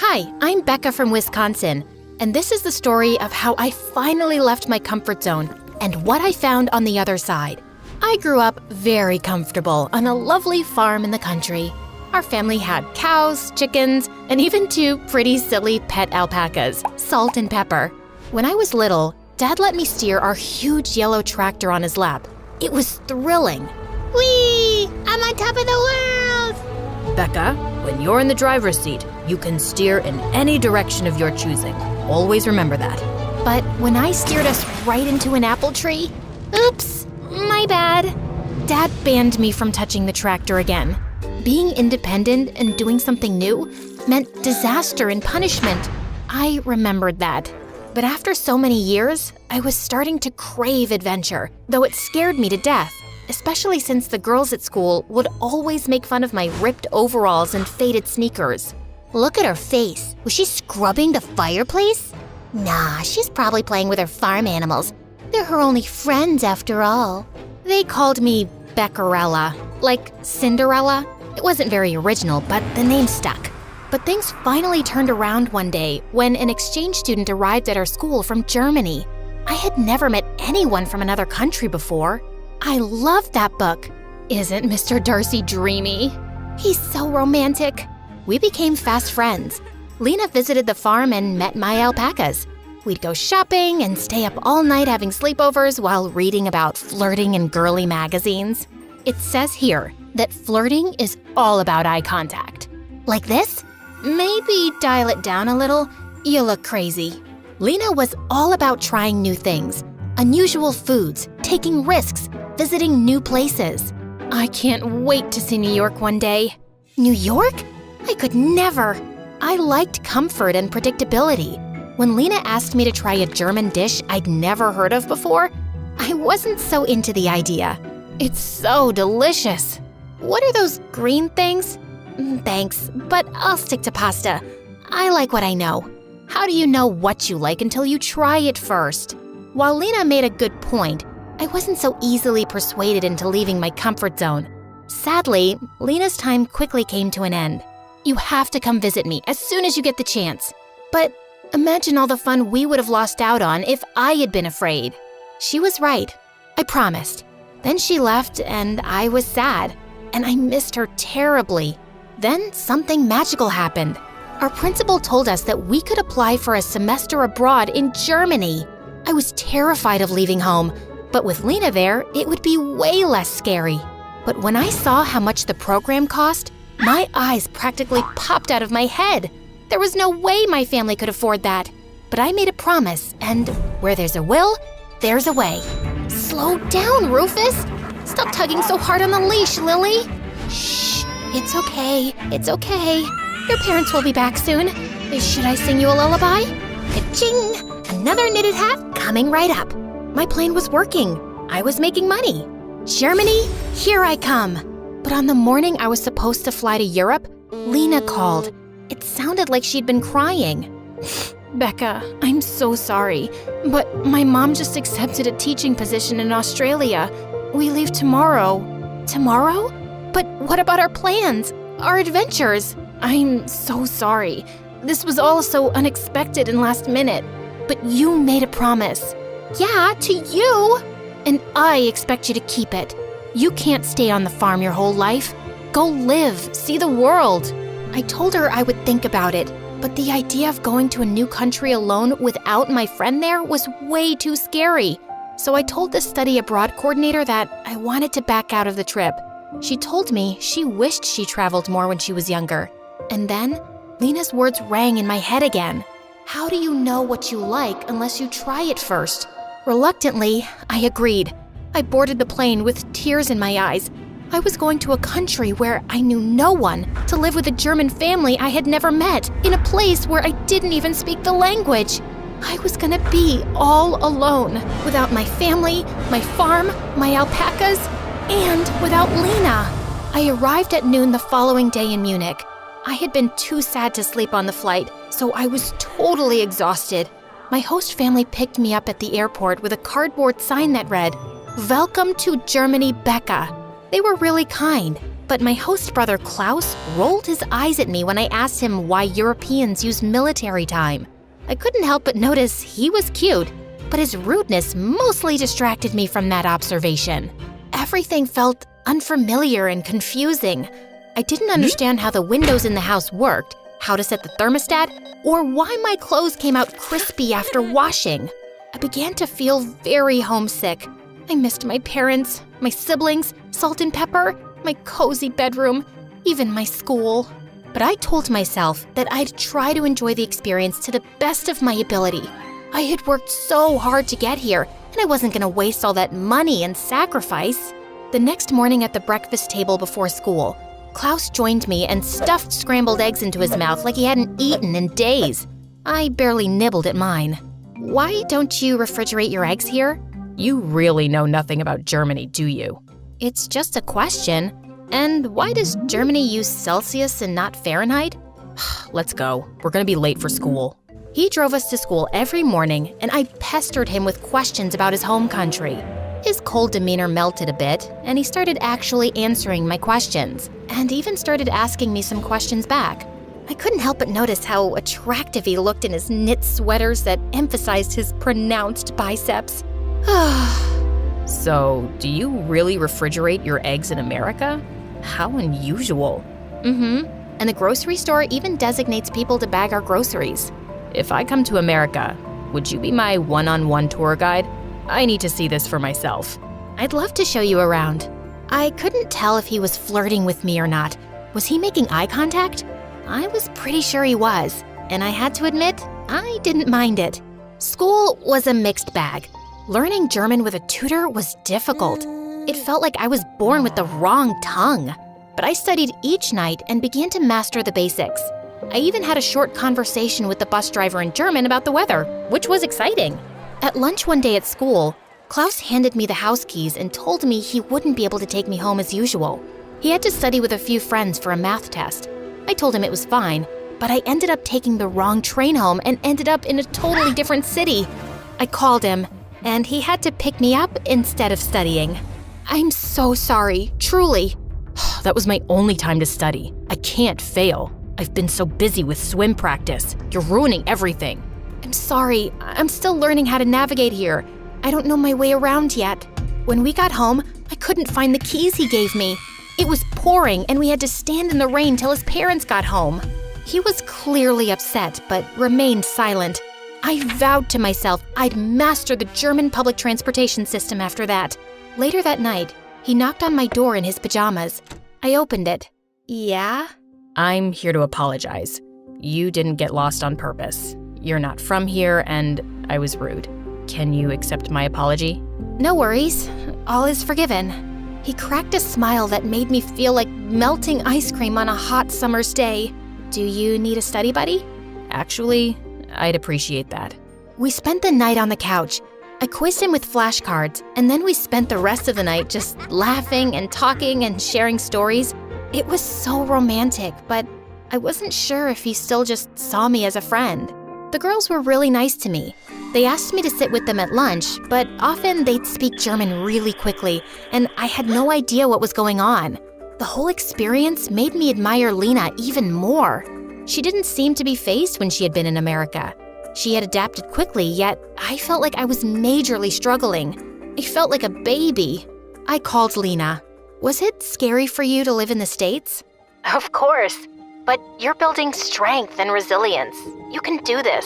Hi, I'm Becca from Wisconsin, and this is the story of how I finally left my comfort zone and what I found on the other side. I grew up very comfortable on a lovely farm in the country. Our family had cows, chickens, and even two pretty silly pet alpacas, Salt and Pepper. When I was little, Dad let me steer our huge yellow tractor on his lap. It was thrilling. Whee! I'm on top of the world! Becca, when you're in the driver's seat, you can steer in any direction of your choosing. Always remember that. But when I steered us right into an apple tree, oops, my bad. Dad banned me from touching the tractor again. Being independent and doing something new meant disaster and punishment. I remembered that. But after so many years, I was starting to crave adventure, though it scared me to death, especially since the girls at school would always make fun of my ripped overalls and faded sneakers. Look at her face. Was she scrubbing the fireplace? Nah, she's probably playing with her farm animals. They're her only friends after all. They called me Beccarella, like Cinderella. It wasn't very original, but the name stuck. But things finally turned around one day when an exchange student arrived at our school from Germany. I had never met anyone from another country before. I loved that book. Isn't Mr. Darcy dreamy? He's so romantic. We became fast friends. Lena visited the farm and met my alpacas. We'd go shopping and stay up all night having sleepovers while reading about flirting in girly magazines. It says here that flirting is all about eye contact. Like this? Maybe dial it down a little. You look crazy. Lena was all about trying new things, unusual foods, taking risks, visiting new places. I can't wait to see New York one day. New York? I could never. I liked comfort and predictability. When Lena asked me to try a German dish I'd never heard of before, I wasn't so into the idea. It's so delicious. What are those green things? Thanks, but I'll stick to pasta. I like what I know. How do you know what you like until you try it first? While Lena made a good point, I wasn't so easily persuaded into leaving my comfort zone. Sadly, Lena's time quickly came to an end. You have to come visit me as soon as you get the chance. But imagine all the fun we would have lost out on if I had been afraid. She was right. I promised. Then she left and I was sad, and I missed her terribly. Then something magical happened. Our principal told us that we could apply for a semester abroad in Germany. I was terrified of leaving home, but with Lena there, it would be way less scary. But when I saw how much the program cost, my eyes practically popped out of my head. There was no way my family could afford that. But I made a promise, and where there's a will, there's a way. Slow down, Rufus. Stop tugging so hard on the leash, Lily. Shh, it's okay, it's okay. Your parents will be back soon. Should I sing you a lullaby? Ka-ching! Another knitted hat coming right up. My plan was working. I was making money. Germany, here I come. But on the morning I was supposed to fly to Europe, Lena called. It sounded like she'd been crying. Becca, I'm so sorry, but my mom just accepted a teaching position in Australia. We leave tomorrow. Tomorrow? But what about our plans? Our adventures? I'm so sorry. This was all so unexpected and last minute. But you made a promise. Yeah, to you. And I expect you to keep it. You can't stay on the farm your whole life. Go live, see the world. I told her I would think about it, but the idea of going to a new country alone without my friend there was way too scary. So I told the study abroad coordinator that I wanted to back out of the trip. She told me she wished she traveled more when she was younger. And then, Lena's words rang in my head again. How do you know what you like unless you try it first? Reluctantly, I agreed. I boarded the plane with tears in my eyes. I was going to a country where I knew no one, to live with a German family I had never met, in a place where I didn't even speak the language. I was gonna be all alone, without my family, my farm, my alpacas, and without Lena. I arrived at noon the following day in Munich. I had been too sad to sleep on the flight, so I was totally exhausted. My host family picked me up at the airport with a cardboard sign that read, "Welcome to Germany, Becca." They were really kind. But my host brother Klaus rolled his eyes at me when I asked him why Europeans use military time. I couldn't help but notice he was cute, but his rudeness mostly distracted me from that observation. Everything felt unfamiliar and confusing. I didn't understand how the windows in the house worked, how to set the thermostat, or why my clothes came out crispy after washing. I began to feel very homesick. I missed my parents, my siblings, salt and pepper, my cozy bedroom, even my school. But I told myself that I'd try to enjoy the experience to the best of my ability. I had worked so hard to get here, and I wasn't going to waste all that money and sacrifice. The next morning at the breakfast table before school, Klaus joined me and stuffed scrambled eggs into his mouth like he hadn't eaten in days. I barely nibbled at mine. Why don't you refrigerate your eggs here? You really know nothing about Germany, do you? It's just a question. And why does Germany use Celsius and not Fahrenheit? Let's go. We're gonna be late for school. He drove us to school every morning, and I pestered him with questions about his home country. His cold demeanor melted a bit, and he started actually answering my questions, and even started asking me some questions back. I couldn't help but notice how attractive he looked in his knit sweaters that emphasized his pronounced biceps. So, do you really refrigerate your eggs in America? How unusual. And the grocery store even designates people to bag our groceries. If I come to America, would you be my one-on-one tour guide? I need to see this for myself. I'd love to show you around. I couldn't tell if he was flirting with me or not. Was he making eye contact? I was pretty sure he was, and I had to admit, I didn't mind it. School was a mixed bag. Learning German with a tutor was difficult. It felt like I was born with the wrong tongue. But I studied each night and began to master the basics. I even had a short conversation with the bus driver in German about the weather, which was exciting. At lunch one day at school, Klaus handed me the house keys and told me he wouldn't be able to take me home as usual. He had to study with a few friends for a math test. I told him it was fine, but I ended up taking the wrong train home and ended up in a totally different city. I called him, and he had to pick me up instead of studying. I'm so sorry, truly. That was my only time to study. I can't fail. I've been so busy with swim practice. You're ruining everything. I'm sorry, I'm still learning how to navigate here. I don't know my way around yet. When we got home, I couldn't find the keys he gave me. It was pouring and we had to stand in the rain till his parents got home. He was clearly upset, but remained silent. I vowed to myself I'd master the German public transportation system after that. Later that night, he knocked on my door in his pajamas. I opened it. Yeah? I'm here to apologize. You didn't get lost on purpose. You're not from here, and I was rude. Can you accept my apology? No worries. All is forgiven. He cracked a smile that made me feel like melting ice cream on a hot summer's day. Do you need a study buddy? Actually, I'd appreciate that. We spent the night on the couch. I quizzed him with flashcards, and then we spent the rest of the night just laughing and talking and sharing stories. It was so romantic, but I wasn't sure if he still just saw me as a friend. The girls were really nice to me. They asked me to sit with them at lunch, but often they'd speak German really quickly, and I had no idea what was going on. The whole experience made me admire Lena even more. She didn't seem to be fazed when she had been in America. She had adapted quickly, yet I felt like I was majorly struggling. I felt like a baby. I called Lena. Was it scary for you to live in the States? Of course, but you're building strength and resilience. You can do this.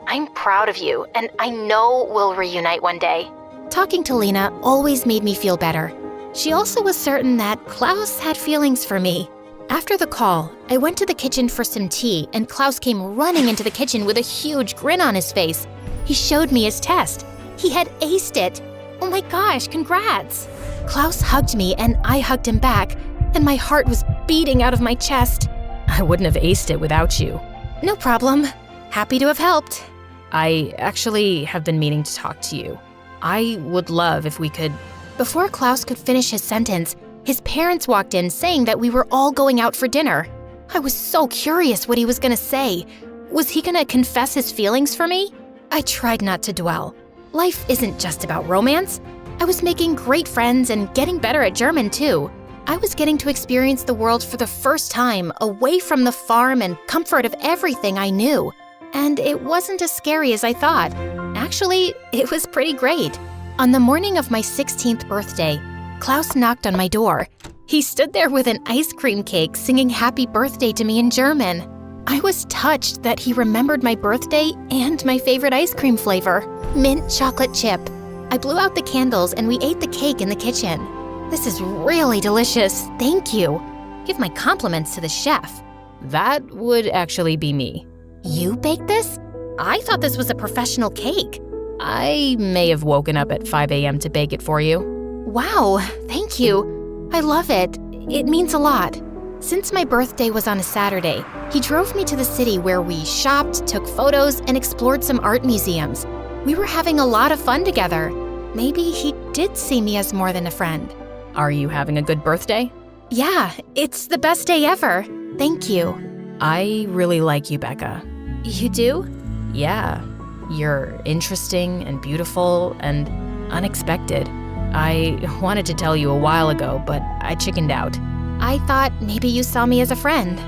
I'm proud of you, and I know we'll reunite one day. Talking to Lena always made me feel better. She also was certain that Klaus had feelings for me. After the call, I went to the kitchen for some tea, and Klaus came running into the kitchen with a huge grin on his face. He showed me his test. He had aced it. Oh my gosh, congrats! Klaus hugged me, and I hugged him back, and my heart was beating out of my chest. I wouldn't have aced it without you. No problem. Happy to have helped. I actually have been meaning to talk to you. I would love if we could... Before Klaus could finish his sentence, his parents walked in saying that we were all going out for dinner. I was so curious what he was gonna say. Was he gonna confess his feelings for me? I tried not to dwell. Life isn't just about romance. I was making great friends and getting better at German too. I was getting to experience the world for the first time, away from the farm and comfort of everything I knew. And it wasn't as scary as I thought. Actually, it was pretty great. On the morning of my 16th birthday, Klaus knocked on my door. He stood there with an ice cream cake singing happy birthday to me in German. I was touched that he remembered my birthday and my favorite ice cream flavor, mint chocolate chip. I blew out the candles and we ate the cake in the kitchen. This is really delicious, thank you. Give my compliments to the chef. That would actually be me. You baked this? I thought this was a professional cake. I may have woken up at 5 a.m. to bake it for you. Wow, thank you. I love it. It means a lot. Since my birthday was on a Saturday, he drove me to the city where we shopped, took photos, and explored some art museums. We were having a lot of fun together. Maybe he did see me as more than a friend. Are you having a good birthday? Yeah, it's the best day ever. Thank you. I really like you, Becca. You do? Yeah. You're interesting and beautiful and unexpected. I wanted to tell you a while ago, but I chickened out. I thought maybe you saw me as a friend.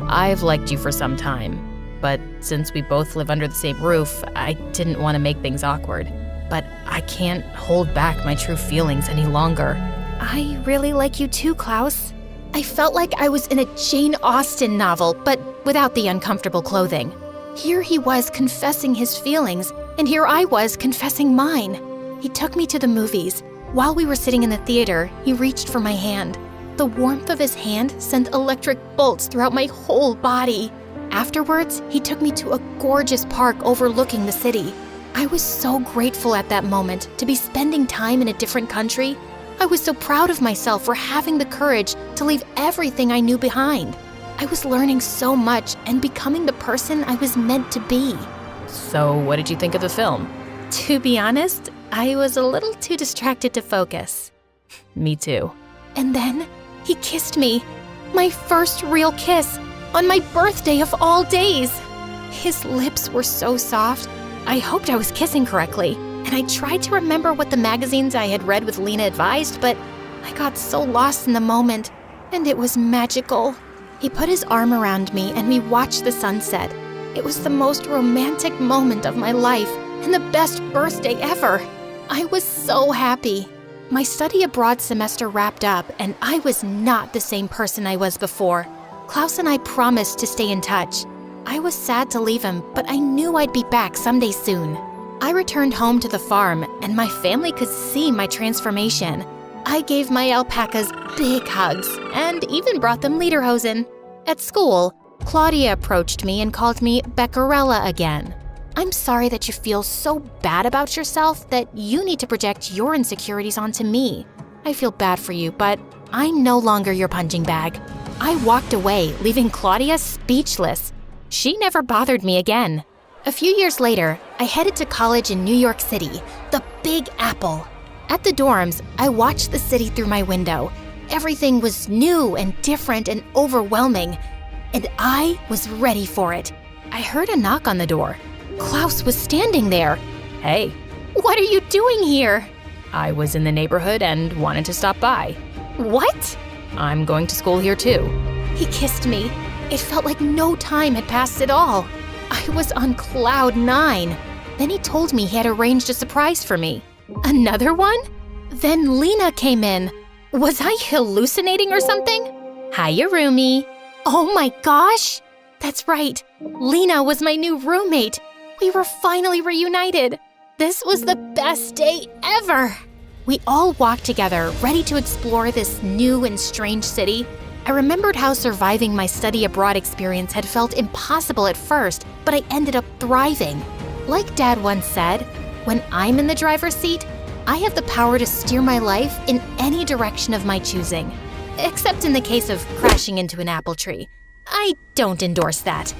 I've liked you for some time, but since we both live under the same roof, I didn't want to make things awkward. But I can't hold back my true feelings any longer. I really like you too, Klaus. I felt like I was in a Jane Austen novel, but without the uncomfortable clothing. Here he was confessing his feelings, and here I was confessing mine. He took me to the movies. While we were sitting in the theater, he reached for my hand. The warmth of his hand sent electric bolts throughout my whole body. Afterwards, he took me to a gorgeous park overlooking the city. I was so grateful at that moment to be spending time in a different country. I was so proud of myself for having the courage to leave everything I knew behind. I was learning so much and becoming the person I was meant to be. So, what did you think of the film? To be honest, I was a little too distracted to focus. Me too. And then he kissed me. My first real kiss on my birthday of all days. His lips were so soft. I hoped I was kissing correctly. And I tried to remember what the magazines I had read with Lena advised, but I got so lost in the moment, and it was magical. He put his arm around me and we watched the sunset. It was the most romantic moment of my life and the best birthday ever. I was so happy. My study abroad semester wrapped up and I was not the same person I was before. Klaus and I promised to stay in touch. I was sad to leave him, but I knew I'd be back someday soon. I returned home to the farm, and my family could see my transformation. I gave my alpacas big hugs, and even brought them lederhosen. At school, Claudia approached me and called me Beccarella again. I'm sorry that you feel so bad about yourself that you need to project your insecurities onto me. I feel bad for you, but I'm no longer your punching bag. I walked away, leaving Claudia speechless. She never bothered me again. A few years later, I headed to college in New York City, the Big Apple. At the dorms, I watched the city through my window. Everything was new and different and overwhelming, and I was ready for it. I heard a knock on the door. Klaus was standing there. Hey. What are you doing here? I was in the neighborhood and wanted to stop by. What? I'm going to school here too. He kissed me. It felt like no time had passed at all. I was on cloud 9. Then he told me he had arranged a surprise for me. Another one? Then Lena came in. Was I hallucinating or something? Hiya, roomie. Oh my gosh! That's right. Lena was my new roommate. We were finally reunited. This was the best day ever. We all walked together, ready to explore this new and strange city. I remembered how surviving my study abroad experience had felt impossible at first, but I ended up thriving. Like Dad once said, when I'm in the driver's seat, I have the power to steer my life in any direction of my choosing. Except in the case of crashing into an apple tree. I don't endorse that.